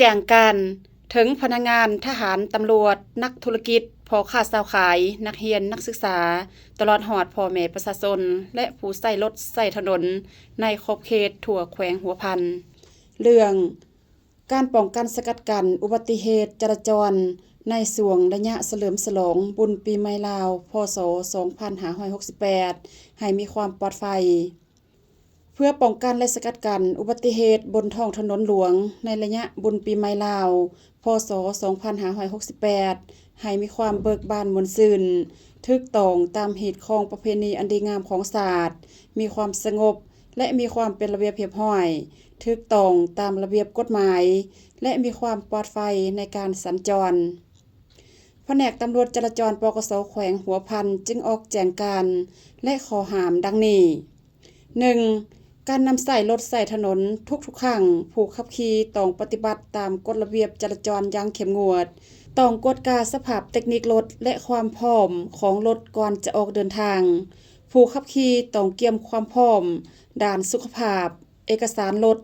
แจ้งการถึงพนักงานทหารตำรวจนักธุรกิจพ่อค้าสาวขายนักเรียนนักศึกษาตลอดฮอดพ่อแม่ประชาชนและผู้ใช้รถใช้ถนนในขอบเขตทั่วแขวงหัวพันเรื่องการป้องกันสกัดกั้นอุบัติเหตุจราจรในช่วงระยะเฉลิมฉลองบุญปีใหม่ลาวพ.ศ. 2568ให้มีความปลอดภัยเพื่อป้องกันและสกัดกั้นอุบัติเหตุบนท้องถนนหลวงในระยะบุญปีใหม่ลาวพ.ศ. 2568ให้มีความเบิกบานม่วนชื่นถูกต้องตามฮีตของประเพณีอันดีงามของชาติมีความสงบและมีความเป็นระเบียบเรียบร้อยถูกต้องตามระเบียบกฎหมายและมีความปลอดภัยในการสัญจรแผนกตำรวจจราจรปกส.แขวงหัวพันจึงออกแจ้งการและข้อห้ามดังนี้ 1. การนำใส่รถใส่ถนนทุกครั้งผู้ขับขี่ต้องปฏิบัติตามกฎระเบียบจราจรอย่างเข้มงวดต้องกวดกาสภาพเทคนิครถและความพร้อมของรถก่อนจะออกเดินทางผู้ขับขี่ต้องเตรียมความพร้อมด้านสุขภาพเอกสารรถ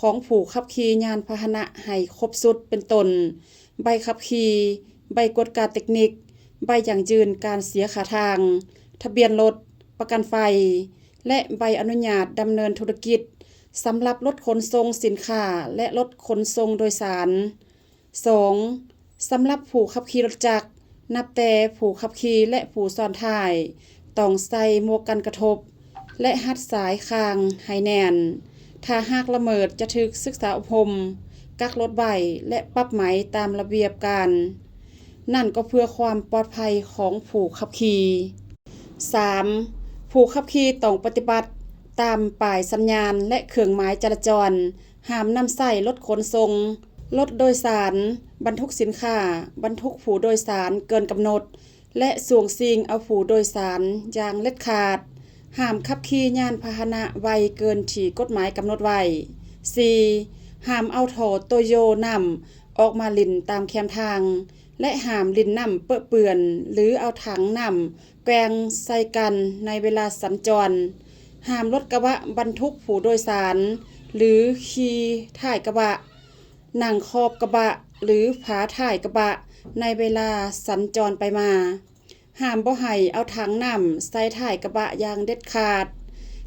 ของผู้ขับขี่ยานพาหนะให้ครบสุดเป็นต้นใบขับขี่ใบกวดกาเทคนิคใบอย่างยืนการเสียค่าทางทะเบียนรถประกันไฟและใบอนุญาตดำเนินธุรกิจสำหรับรถขนส่งสินค้าและรถขนส่งโดยสาร 2. สำหรับผู้ขับขี่รถจักรนับแต่ผู้ขับขี่และผู้ซ้อนท้ายต้องใส่หมวกกันกระทบและหัดสายคางให้แน่นถ้าหากละเมิดจะถูกศึกษาอบรมกักรถไว้และปรับไหมตามระเบียบการนั่นก็เพื่อความปลอดภัยของผู้ขับขี่ 3. ผู้ขับขี่ต้องปฏิบัติตามป้ายสัญญาณและเครื่องหมายจราจรห้ามนำใส่รถขนส่งรถโดยสารบรรทุกสินค้าบรรทุกผู้โดยสารเกินกำหนดและส่วงซิงเอาผู้โดยสารอย่างเล็ดขาดห้ามขับขี่ยานพาหนะไวเกินที่กฎหมายกำหนดไว้ 4. ห้ามเอาท่อโตโยน้ำออกมาลิ่นตามแคมทางและห้ามลิ่นน้ำเปื้อนหรือเอาถังน้ำแกงใส่กันในเวลาสัญจรห้ามรถกระบะบรรทุกผู้โดยสารหรือขี่ท้ายกระบะนั่งขอบกระบะหรือผาท้ายกระบะในเวลาสัญจรไปมาห้ามบ่ให้เอาถังน้ำใส่ท้ายกระบะอย่างเด็ดขาด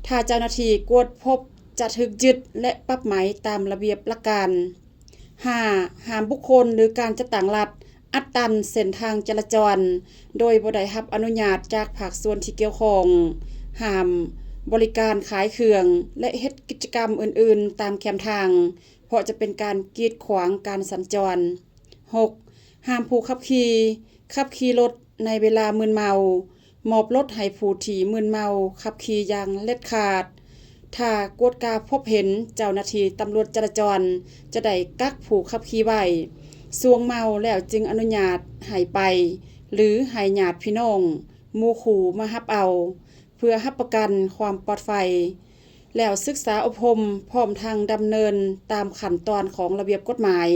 ถ้าเจ้าหน้าที่กวดพบจะถูกยึดและปรับไหมตามระเบียบหลักการ 5. ห้ามบุคคลหรือการจัดตั้งรัฐอัดตันเส้นทางจราจรโดยบ่ได้รับอนุญาตจากภาคส่วนที่เกี่ยวข้องห้ามบริการขายเครื่องและเฮ็ดกิจกรรมอื่นๆตามแคมทางเพราะจะเป็นการกีดขวางการสัญจร 6. ห้ามผู้ขับขี่รถในเวลามึนเมามอบรถให้ผู้ที่มึนเมาขับขี่อย่างเล็ดขาดถ้ากวดกาพบเห็นเจ้าหน้าที่ตำรวจจราจรจะได้กักผู้ขับขี่ไว้ส่วงเมาแล้วจึงอนุญาตให้ไปหรือให้ญาติพี่น้องหมู่คู่มารับเอาเพื่อรับประกันความปลอดภัยแล้วศึกษาอบรมพร้อมทางดำเนินตามขั้นตอนของระเบียบกฎหมาย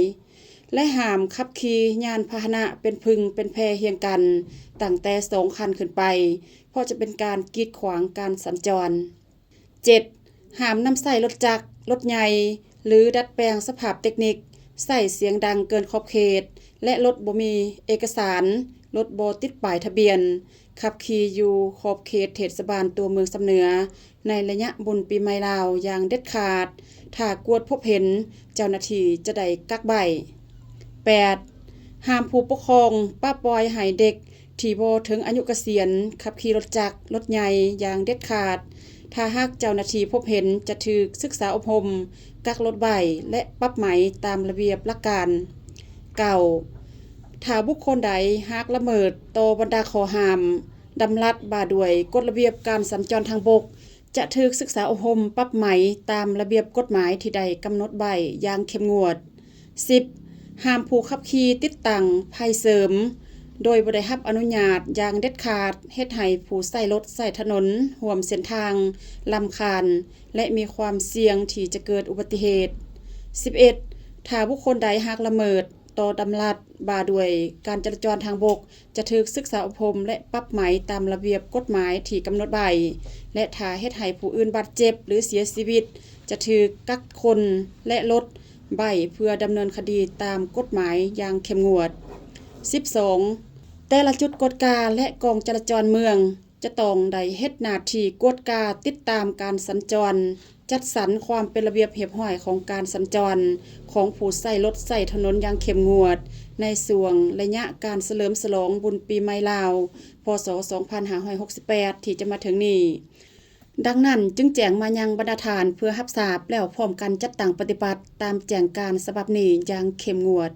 และห้ามขับขี่ยานพาหนะเป็นพึงเป็นแพเฮียงกันตั้งแต่2 คันขึ้นไปเพราะจะเป็นการกีดขวางการสัญจร 7. ห้ามนำใส่รถจักรรถใหญ่หรือดัดแปลงสภาพเทคนิคใส่เสียงดังเกินขอบเขตและรถบ่มีเอกสารรถบ่ติดป้ายทะเบียนขับขี่อยู่ขอบเขตเทศบาลตัวเมืองสำเหนือในระยะบุญปีใหม่ลาวอย่างเด็ดขาดถ้ากวดพบเห็นเจ้าหน้าที่จะได้กักใบ 8. ห้ามผู้ปกครองป้าปล่อยให้เด็กที่บ่ถึงอายุเกษียณขับขี่รถจักรรถใหญ่อย่างเด็ดขาดถ้าหากเจ้าหน้าที่พบเห็นจะถูกศึกษาอบรมกักรถไว้และปรับไหมตามระเบียบหลักการ 9. ถ้าบุคคลใดหากละเมิดต่อบรรดาข้อห้ามดำรัสว่าด้วยกฎระเบียบการสัญจรทางบกจะถูกศึกษาอบรมปรับไหมตามระเบียบกฎหมายที่ได้กำหนดไว้อย่างเข้มงวด 10. ห้ามผู้ขับขี่ติดตั้งภัยเสริมโดยบ่ได้รับอนุญาตอย่างเด็ดขาดเฮ็ดให้ผู้ใช้รถใช้ถนนร่วมเส้นทางรำคาญและมีความเสี่ยงที่จะเกิดอุบัติเหตุ 11. ถ้าบุคคลใดหากละเมิดต่อดำรัสว่าด้วยการจราจรทางบกจะถูกศึกษาอบรมและปรับไหมตามระเบียบกฎหมายที่กำหนดไว้และถ้าเฮ็ดให้ผู้อื่นบาดเจ็บหรือเสียชีวิตจะถูกกักคนและรถ ใบเพื่อดำเนินคดีตามกฎหมายอย่างเข้มงวด 12. แต่ละจุดกวดกาและกองจราจรเมืองจะต้องได้เฮ็ดหน้าที่กวดกาติดตามการสัญจรจัดสรรความเป็นระเบียบเรียบร้อยของการสัญจรของผู้ใช้รถใช้ถนนอย่างเข้มงวดในช่วงระยะการเฉลิมฉลองบุญปีใหม่ลาวพศ 2568 ที่จะมาถึงนี้ดังนั้นจึงแจ้งมายังบรรณาธิการเพื่อรับทราบแล้วพร้อมกันจัดตั้งปฏิบัติตามแจ้งการฉบับนี้อย่างเข้มงวด